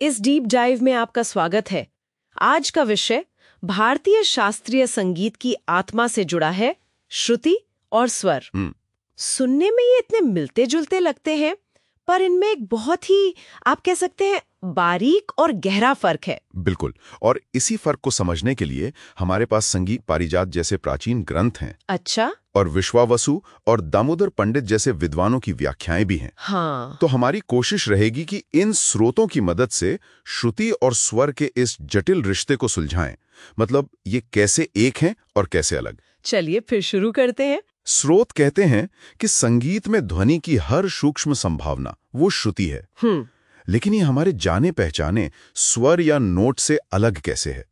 इस deep dive में आपका स्वागत है। आज का विषय भारतीय शास्त्रीय संगीत की आत्मा से जुड़ा है, श्रुति और स्वर। सुनने में ये इतने मिलते जुलते लगते हैं, पर इनमें एक बहुत ही, आप कह सकते हैं, बारीक और गहरा फर्क है। बिल्कुल, और इसी फर्क को समझने के लिए हमारे पास संगीत पारिजात जैसे प्राचीन ग्रंथ हैं। अच्छा। और विश्वावसु और दामोदर पंडित जैसे विद्वानों की व्याख्याएं भी हैं। हाँ। तो हमारी कोशिश रहेगी कि इन स्रोतों की मदद से श्रुति और स्वर के इस जटिल रिश्ते को सुलझाएं। मतलब ये कैसे एक हैं और कैसे अलग। चलिए फिर शुरू करते हैं। स्रोत कहते हैं कि संगीत में ध्वनि की हर सूक्ष्म संभावना वो श्रुति है। लेकिन ये हमारे जाने पहचाने स्वर या नोट से अलग कैसे है?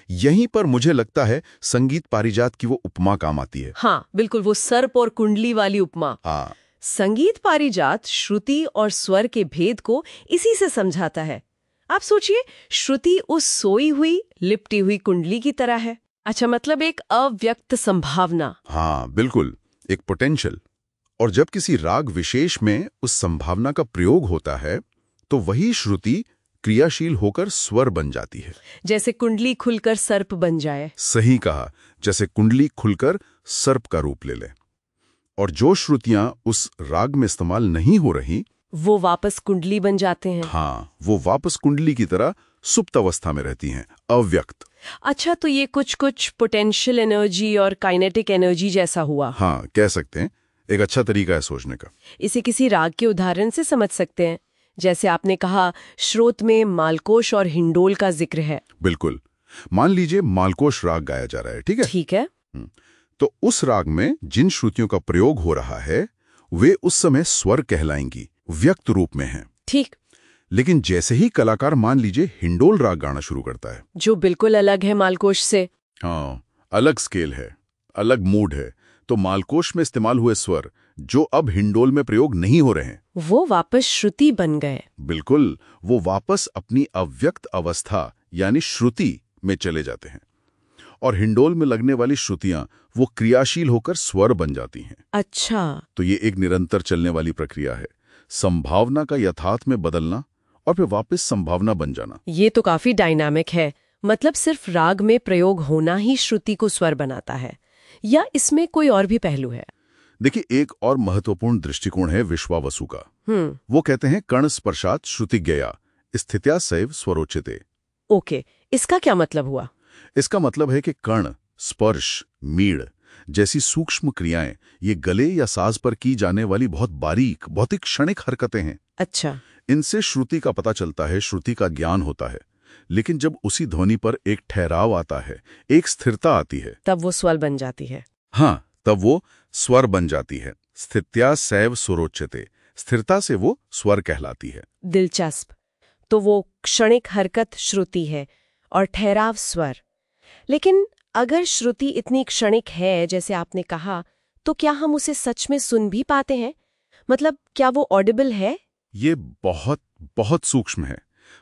यहीं पर मुझे लगता है संगीत पारिजात की वो उपमा काम आती है। हाँ बिल्कुल, वो सर्प और कुंडली वाली उपमा। हाँ। संगीत पारिजात श्रुति और स्वर के भेद को इसी से समझाता है। आप सोचिए, श्रुति उस सोई हुई लिपटी हुई कुंडली की तरह है। अच्छा, मतलब एक अव्यक्त संभावना। हाँ बिल्कुल, एक पोटेंशियल। और जब किसी राग विशेष में उस संभावना का प्रयोग होता है तो वही श्रुति क्रियाशील होकर स्वर बन जाती है। जैसे कुंडली खुलकर सर्प बन जाए। सही कहा, जैसे कुंडली खुलकर सर्प का रूप ले ले। और जो श्रुतियां उस राग में इस्तेमाल नहीं हो रही, वो वापस कुंडली बन जाते हैं। हाँ, वो वापस कुंडली की तरह सुप्त अवस्था में रहती हैं, अव्यक्त। अच्छा, तो ये कुछ पोटेंशियल एनर्जी और काइनेटिक एनर्जी जैसा हुआ। हाँ, कह सकते हैं। एक अच्छा तरीका है सोचने का। इसे किसी राग के उदाहरण से समझ सकते हैं। जैसे आपने कहा, श्रोत में मालकोश और हिंडोल का जिक्र है। बिल्कुल। मान लीजिए मालकोश राग गाया जा रहा है, ठीक है? ठीक है। तो उस राग में जिन श्रुतियों का प्रयोग हो रहा है वे उस समय स्वर कहलाएंगी, व्यक्त रूप में हैं। ठीक। लेकिन जैसे ही कलाकार मान लीजिए हिंडोल राग गाना शुरू करता है, जो बिल्कुल अलग है मालकोश से। हाँ, अलग स्केल है, अलग मूड है, तो मालकोश में इस्तेमाल हुए स्वर जो अब हिंडोल में प्रयोग नहीं हो रहे हैं, वो वापस श्रुति बन गए। बिल्कुल, वो वापस अपनी अव्यक्त अवस्था यानी श्रुति में चले जाते हैं। और हिंडोल में लगने वाली श्रुतियां वो क्रियाशील होकर स्वर बन जाती हैं। अच्छा। तो ये एक निरंतर चलने वाली प्रक्रिया है, संभावना का यथार्थ में बदलना और फिर वापस संभावना बन जाना। ये तो काफी डायनामिक है। मतलब सिर्फ राग में प्रयोग होना ही श्रुति को स्वर बनाता है, या इसमें कोई और भी पहलू है? देखिए, एक और महत्वपूर्ण दृष्टिकोण है विश्वावसु का। वो कहते हैं कर्ण स्पर्शात श्रुति गया स्थित्या सैव स्वरोचिते। ओके, इसका क्या मतलब हुआ? इसका मतलब है कि कर्ण, स्पर्श, मीड़ जैसी सूक्ष्म क्रियाएं ये गले या साज पर की जाने वाली बहुत बारीक, बहुत ही क्षणिक हरकतें हैं। अच्छा। इनसे श्रुति का पता चलता है, श्रुति का ज्ञान होता है। लेकिन जब उसी ध्वनि पर एक ठहराव आता है, एक स्थिरता आती है, तब वो स्वर बन जाती है। हाँ, तब वो स्वर बन जाती है। स्थित्या सैव स्वरोच्यते, स्थिरता से वो स्वर कहलाती है। दिलचस्प। तो वो क्षणिक हरकत श्रुति है और ठहराव स्वर। लेकिन अगर श्रुति इतनी क्षणिक है जैसे आपने कहा, तो क्या हम उसे सच में सुन भी पाते हैं? मतलब क्या वो ऑडिबल है? ये बहुत बहुत सूक्ष्म है,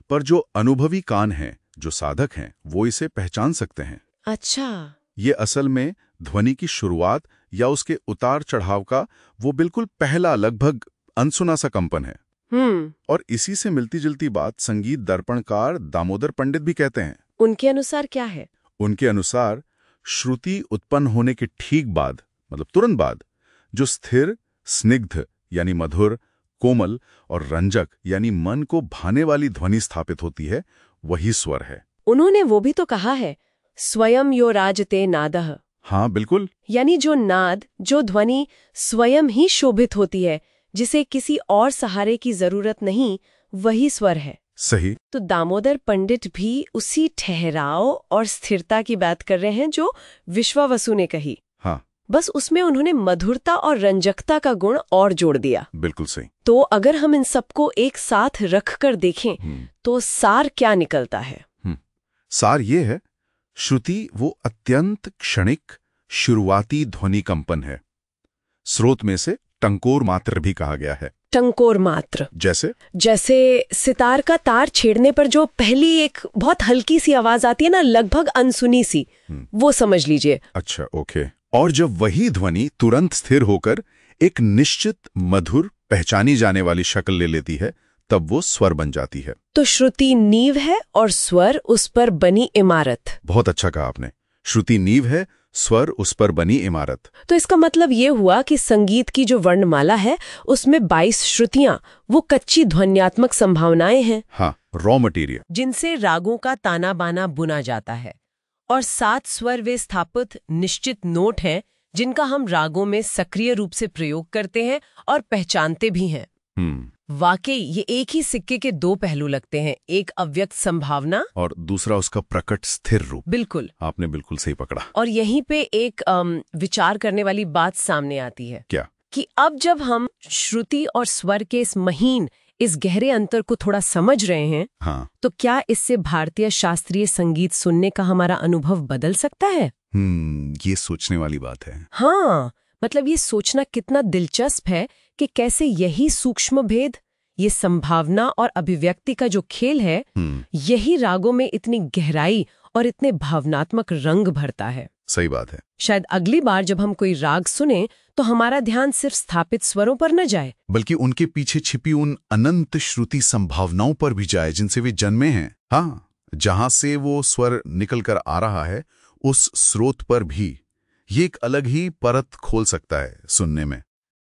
पर जो अनुभवी कान हैं, जो साधक हैं, वो इसे पहचान सकते हैं। अच्छा। ये असल में ध्वनि की शुरुआत या उसके उतार चढ़ाव का वो बिल्कुल पहला लगभग अनसुना सा कंपन है। और इसी से मिलती जुलती बात संगीत दर्पणकार दामोदर पंडित भी कहते हैं। उनके अनुसार क्या है? उनके अनुसार श्रुति उत्पन्न होने के ठीक बाद, मतलब तुरंत बाद, जो स्थिर, स्निग्ध यानी मधुर, कोमल और रंजक यानी मन को भाने वाली ध्वनि स्थापित होती है, वही स्वर है। उन्होंने वो भी तो कहा है, स्वयं यो राजते नादः। हाँ बिल्कुल। यानी जो नाद, जो ध्वनि स्वयं ही शोभित होती है, जिसे किसी और सहारे की जरूरत नहीं, वही स्वर है। सही। तो दामोदर पंडित भी उसी ठहराव और स्थिरता की बात कर रहे हैं जो विश्वावसु ने कही। हाँ, बस उसमें उन्होंने मधुरता और रंजकता का गुण और जोड़ दिया। बिल्कुल सही। तो अगर हम इन सबको एक साथ रखकर देखें तो सार क्या निकलता है? सार ये है, श्रुति वो अत्यंत क्षणिक शुरुआती ध्वनि कंपन है। स्रोत में से टंकोर मात्र भी कहा गया है। टंकोर मात्र जैसे सितार का तार छेड़ने पर जो पहली एक बहुत हल्की सी आवाज आती है ना, लगभग अनसुनी सी, वो समझ लीजिए। अच्छा, ओके। और जब वही ध्वनि तुरंत स्थिर होकर एक निश्चित मधुर पहचानी जाने वाली शक्ल ले लेती है, तब वो स्वर बन जाती है। तो श्रुति नींव है और स्वर उस पर बनी इमारत। बहुत अच्छा कहा आपने। श्रुति नींव है, स्वर उस पर बनी इमारत। तो इसका मतलब ये हुआ कि संगीत की जो वर्णमाला है उसमें 22 श्रुतियां, वो कच्ची ध्वन्यात्मक संभावनाएं हैं। हाँ, रॉ मटेरियल, जिनसे रागों का ताना बाना बुना जाता है। और 7 स्वर वे स्थापित निश्चित नोट हैं जिनका हम रागों में सक्रिय रूप से प्रयोग करते हैं और पहचानते भी हैं। वाकई ये एक ही सिक्के के 2 पहलू लगते हैं, एक अव्यक्त संभावना और दूसरा उसका प्रकट स्थिर रूप। बिल्कुल, आपने बिल्कुल सही पकड़ा। और यहीं पे एक विचार करने वाली बात सामने आती है। क्या? कि अब जब हम श्रुति और स्वर के इस गहरे अंतर को थोड़ा समझ रहे हैं, हाँ, तो क्या इससे भारतीय शास्त्रीय संगीत सुनने का हमारा अनुभव बदल सकता है? ये सोचने वाली बात है। हाँ, मतलब ये सोचना कितना दिलचस्प है कि कैसे यही सूक्ष्म भेद, ये संभावना और अभिव्यक्ति का जो खेल है, यही रागों में इतनी गहराई और इतने भावनात्मक रंग भरता है। सही बात है। शायद अगली बार जब हम कोई राग सुने तो हमारा ध्यान सिर्फ स्थापित स्वरों पर न जाए, बल्कि उनके पीछे छिपी उन अनंत श्रुति संभावनाओं पर भी जाए जिनसे वे जन्मे हैं। हाँ, जहां से वो स्वर निकल कर आ रहा है, उस स्रोत पर भी। ये एक अलग ही परत खोल सकता है सुनने में।